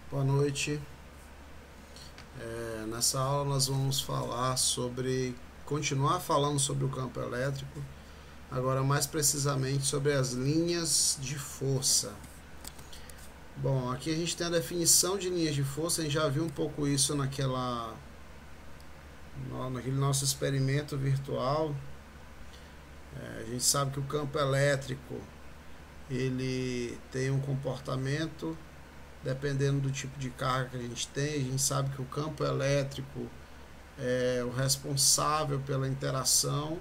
Boa noite. Nessa aula nós vamos continuar falando sobre o campo elétrico, agora mais precisamente sobre as linhas de força. Bom, aqui a gente tem a definição de linhas de força, a gente já viu um pouco isso naquele nosso experimento virtual. A gente sabe que o campo elétrico ele tem um comportamento dependendo do tipo de carga que a gente tem. A gente sabe que o campo elétrico é o responsável pela interação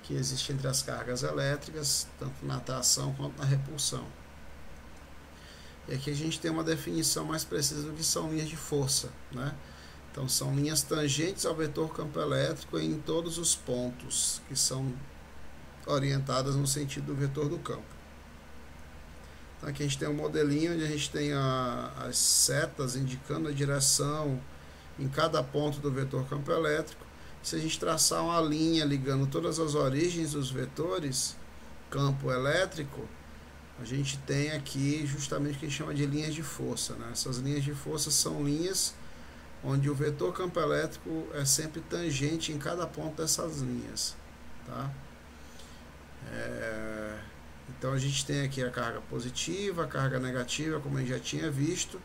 que existe entre as cargas elétricas, tanto na atração quanto na repulsão. E aqui a gente tem uma definição mais precisa do que são linhas de força, né? Então são linhas tangentes ao vetor campo elétrico em todos os pontos que são orientadas no sentido do vetor do campo. Então aqui a gente tem um modelinho onde a gente tem as setas indicando a direção em cada ponto do vetor campo elétrico. Se a gente traçar uma linha ligando todas as origens dos vetores campo elétrico, a gente tem aqui justamente o que a gente chama de linhas de força, né? Essas linhas de força são linhas onde o vetor campo elétrico é sempre tangente em cada ponto dessas linhas, tá? Então a gente tem aqui a carga positiva, a carga negativa, como a gente já tinha visto.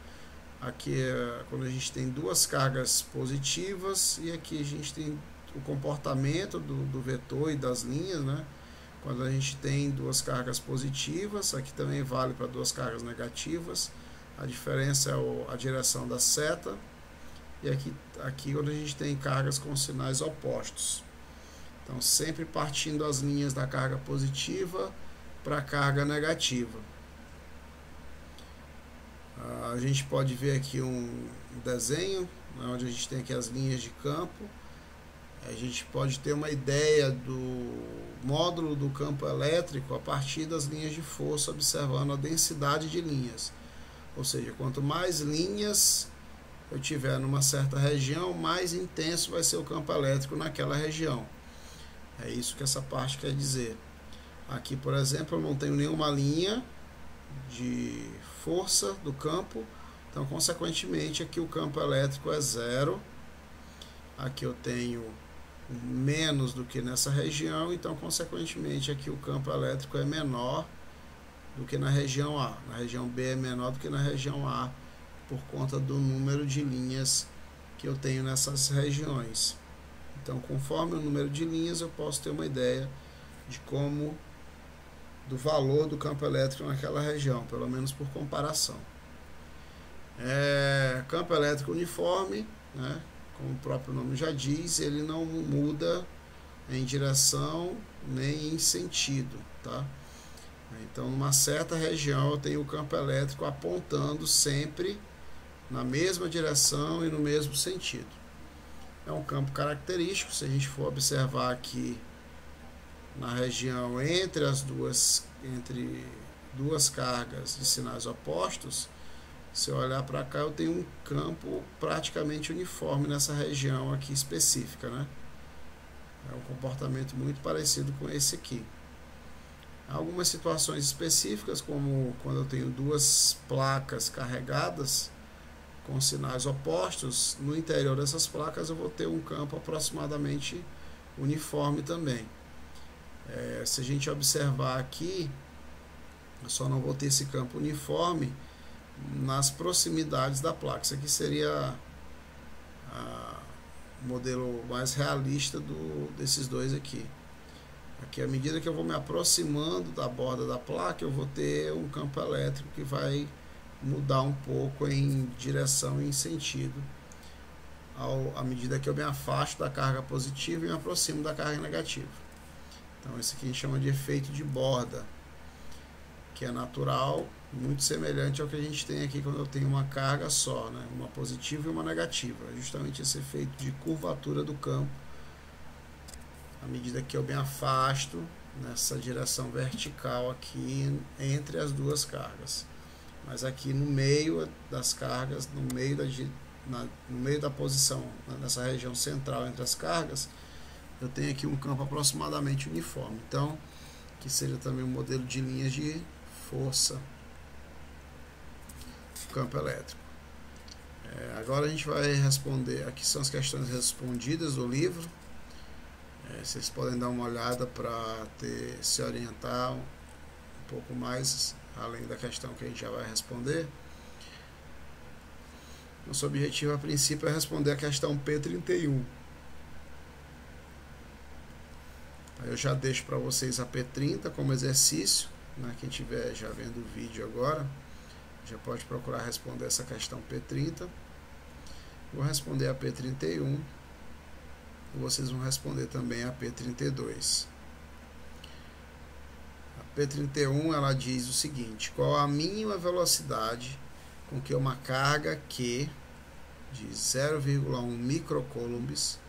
Aqui é quando a gente tem duas cargas positivas, e aqui a gente tem o comportamento do vetor e das linhas, né? Quando a gente tem duas cargas positivas, aqui também vale para duas cargas negativas. A diferença é a direção da seta. E aqui quando a gente tem cargas com sinais opostos. Então sempre partindo as linhas da carga positiva para a carga negativa. A gente pode ver aqui um desenho, né, onde a gente tem aqui as linhas de campo. A gente pode ter uma ideia do módulo do campo elétrico a partir das linhas de força, observando a densidade de linhas. Ou seja, quanto mais linhas eu tiver numa certa região, mais intenso vai ser o campo elétrico naquela região. É isso que essa parte quer dizer. Aqui, por exemplo, eu não tenho nenhuma linha de força do campo, então, consequentemente, aqui o campo elétrico é zero. Aqui eu tenho menos do que nessa região, então, consequentemente, aqui o campo elétrico é menor do que na região A. Na região B é menor do que na região A, por conta do número de linhas que eu tenho nessas regiões. Então, conforme o número de linhas, eu posso ter uma ideia do valor do campo elétrico naquela região, pelo menos por comparação. Campo elétrico uniforme, né? Como o próprio nome já diz, ele não muda em direção nem em sentido, tá? Então, numa certa região, eu tenho o campo elétrico apontando sempre na mesma direção e no mesmo sentido. É um campo característico. Se a gente for observar aqui na região entre duas cargas de sinais opostos, se eu olhar para cá, eu tenho um campo praticamente uniforme nessa região aqui específica, né? É um comportamento muito parecido com esse aqui. Há algumas situações específicas, como quando eu tenho duas placas carregadas com sinais opostos, no interior dessas placas eu vou ter um campo aproximadamente uniforme também. Se a gente observar aqui, eu só não vou ter esse campo uniforme nas proximidades da placa. Isso aqui seria o modelo mais realista desses dois aqui. Aqui, à medida que eu vou me aproximando da borda da placa, eu vou ter um campo elétrico que vai mudar um pouco em direção e em sentido à medida que eu me afasto da carga positiva e me aproximo da carga negativa. Então, esse aqui a gente chama de efeito de borda, que é natural, muito semelhante ao que a gente tem aqui quando eu tenho uma carga só, né? Uma positiva e uma negativa. É justamente esse efeito de curvatura do campo, à medida que eu me afasto nessa direção vertical aqui entre as duas cargas. Mas aqui no meio das cargas, no meio da posição, nessa região central entre as cargas, eu tenho aqui um campo aproximadamente uniforme. Então, que seria também um modelo de linhas de força, campo elétrico. Agora a gente vai responder, aqui são as questões respondidas do livro. Vocês podem dar uma olhada para se orientar um pouco mais, além da questão que a gente já vai responder. Nosso objetivo a princípio é responder a questão P31. Eu já deixo para vocês a P30 como exercício, né? Quem estiver já vendo o vídeo agora, já pode procurar responder essa questão P30. Vou responder a P31 e vocês vão responder também a P32. A P31 ela diz o seguinte: qual a mínima velocidade com que uma carga Q de 0,1 microcoulombs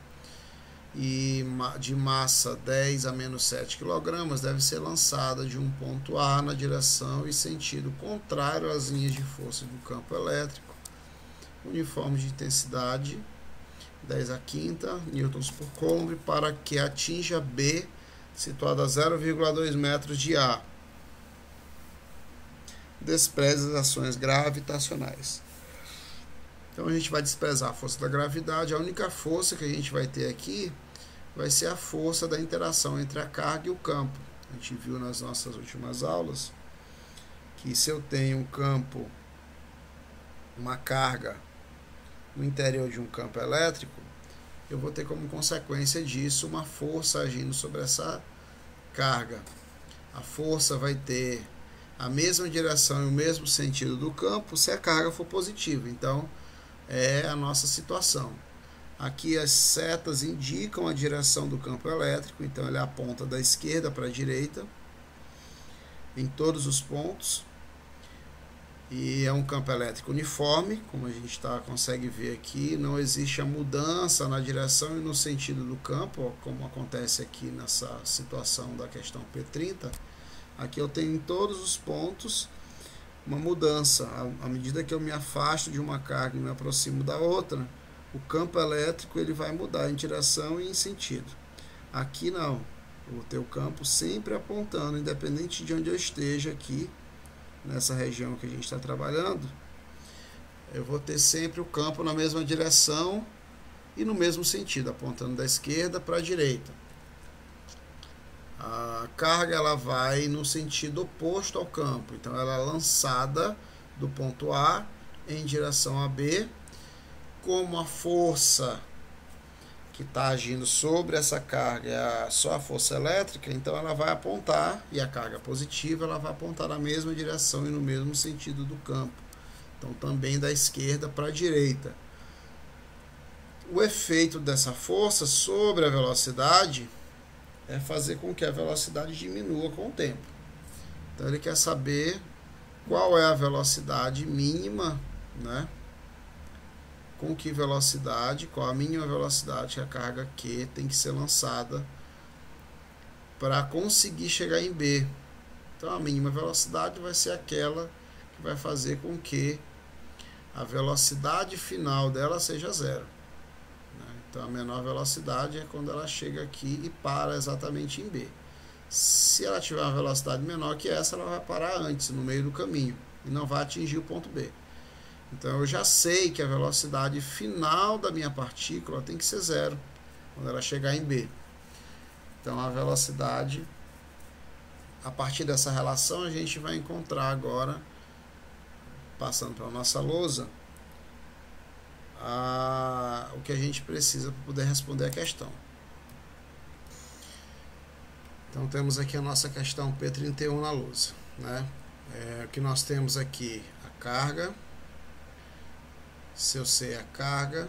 e de massa 10 a menos 7 kg deve ser lançada de um ponto A na direção e sentido contrário às linhas de força do campo elétrico, uniforme de intensidade 10 a quinta newtons por coulomb, para que atinja B, situada a 0,2 metros de A. Despreze as ações gravitacionais. Então a gente vai desprezar a força da gravidade. A única força que a gente vai ter aqui vai ser a força da interação entre a carga e o campo. A gente viu nas nossas últimas aulas que se eu tenho um campo, uma carga no interior de um campo elétrico, eu vou ter como consequência disso uma força agindo sobre essa carga. A força vai ter a mesma direção e o mesmo sentido do campo se a carga for positiva. Então é a nossa situação. Aqui as setas indicam a direção do campo elétrico, então ele aponta da esquerda para a direita em todos os pontos. E é um campo elétrico uniforme, como a gente consegue ver aqui. Não existe a mudança na direção e no sentido do campo, como acontece aqui nessa situação da questão P30. Aqui eu tenho em todos os pontos uma mudança. À medida que eu me afasto de uma carga e me aproximo da outra, o campo elétrico ele vai mudar em direção e em sentido. Aqui não. Eu vou ter o campo sempre apontando, independente de onde eu esteja aqui, nessa região que a gente está trabalhando, eu vou ter sempre o campo na mesma direção e no mesmo sentido, apontando da esquerda para a direita. A carga ela vai no sentido oposto ao campo, então ela é lançada do ponto A em direção a B. Como a força que está agindo sobre essa carga é só a força elétrica, então ela vai apontar, e a carga positiva ela vai apontar na mesma direção e no mesmo sentido do campo, então também da esquerda para a direita. O efeito dessa força sobre a velocidade é fazer com que a velocidade diminua com o tempo. Então ele quer saber qual é a velocidade mínima, né? Com que velocidade, qual a mínima velocidade que a carga Q tem que ser lançada para conseguir chegar em B. Então a mínima velocidade vai ser aquela que vai fazer com que a velocidade final dela seja zero. Então a menor velocidade é quando ela chega aqui e para exatamente em B. Se ela tiver uma velocidade menor que essa, ela vai parar antes, no meio do caminho, e não vai atingir o ponto B. Então eu já sei que a velocidade final da minha partícula tem que ser zero quando ela chegar em B. Então a velocidade, a partir dessa relação, a gente vai encontrar agora, passando para a nossa lousa, o que a gente precisa para poder responder a questão. Então temos aqui a nossa questão P31 na lousa, né? O que nós temos aqui, a carga. Se eu sei a carga,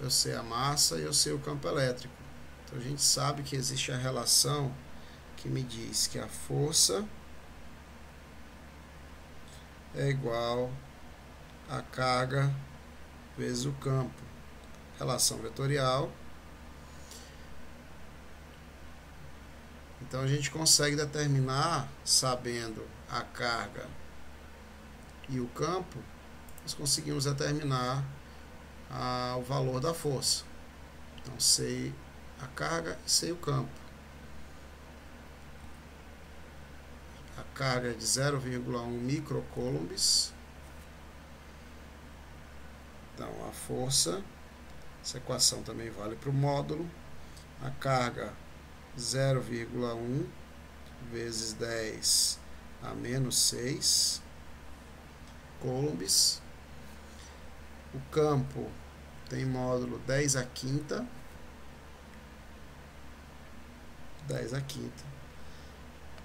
eu sei a massa e eu sei o campo elétrico. Então a gente sabe que existe a relação que me diz que a força é igual a carga vezes o campo. Relação vetorial. Então a gente consegue determinar, sabendo a carga e o campo, nós conseguimos determinar o valor da força. Então sei a carga e sei o campo. A carga é de 0,1 microcoulombs. Então força, essa equação também vale para o módulo, a carga 0,1 vezes 10 a menos 6 coulombs, o campo tem módulo 10 a quinta, 10 a quinta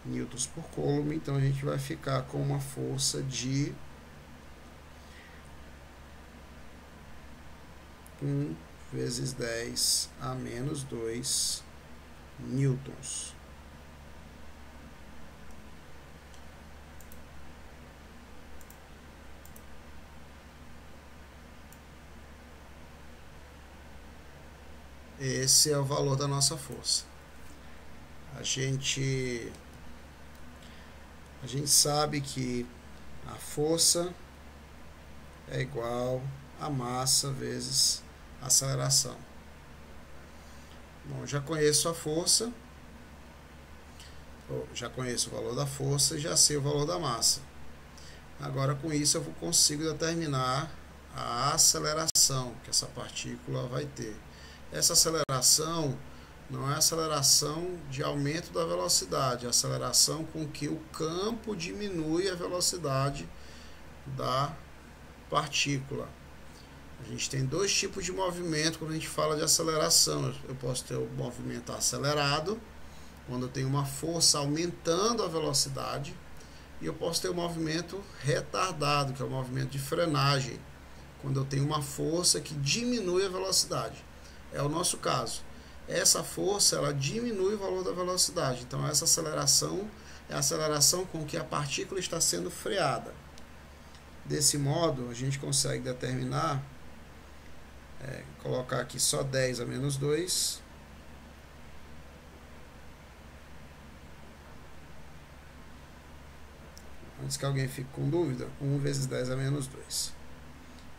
newtons por coulomb, então a gente vai ficar com uma força de 1 vezes 10 a menos 2 newtons. Esse é o valor da nossa força. A gente sabe que a força é igual a massa vezes a aceleração. Bom, já conheço a força, já conheço o valor da força e já sei o valor da massa. Agora, com isso, eu consigo determinar a aceleração que essa partícula vai ter. Essa aceleração não é aceleração de aumento da velocidade, é a aceleração com que o campo diminui a velocidade da partícula. A gente tem dois tipos de movimento quando a gente fala de aceleração. Eu posso ter o movimento acelerado, quando eu tenho uma força aumentando a velocidade, e eu posso ter o movimento retardado, que é o movimento de frenagem, quando eu tenho uma força que diminui a velocidade. É o nosso caso. Essa força, ela diminui o valor da velocidade. Então, essa aceleração é a aceleração com que a partícula está sendo freada. Desse modo, a gente consegue determinar, colocar aqui só 10 a menos 2. Antes que alguém fique com dúvida, 1 vezes 10 a menos 2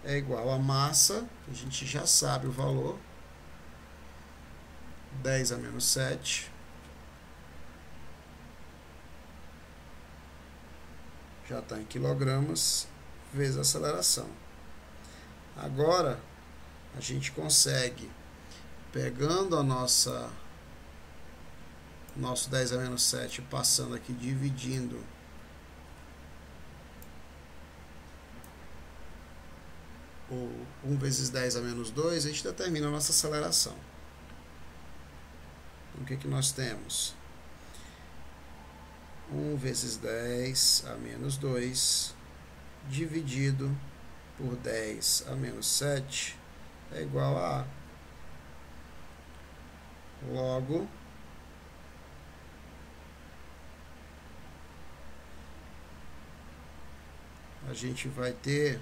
é igual a massa, a gente já sabe o valor, 10 a menos 7, já está em quilogramas, vezes a aceleração. Agora, a gente consegue, pegando a nosso 10 a menos 7, passando aqui, dividindo o 1 vezes 10 a menos 2, a gente determina a nossa aceleração. Então, o que nós temos? 1 vezes 10 a menos 2 dividido por 10 a menos 7 é igual a A. Logo, a gente vai ter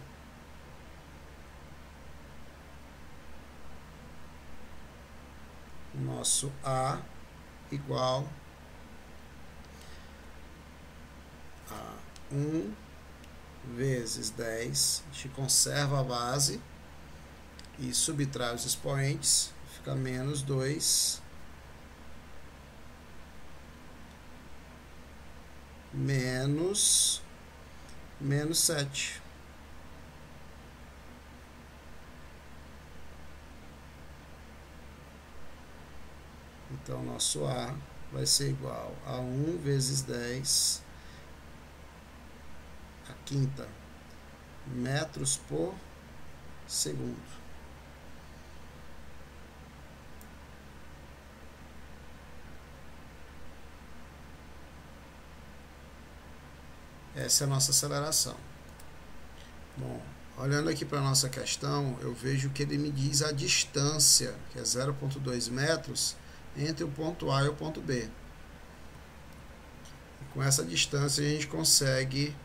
o nosso A igual a 1 vezes 10, a gente conserva a base e subtrai os expoentes, fica menos 2 menos 7. Então, nosso A vai ser igual a 1 vezes 10 a quinta metros por segundo. Essa é a nossa aceleração. Bom, olhando aqui para a nossa questão, eu vejo que ele me diz a distância, que é 0,2 metros, entre o ponto A e o ponto B. E com essa distância a gente consegue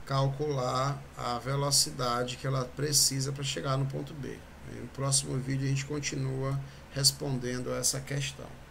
calcular a velocidade que ela precisa para chegar no ponto B. E no próximo vídeo a gente continua respondendo a essa questão.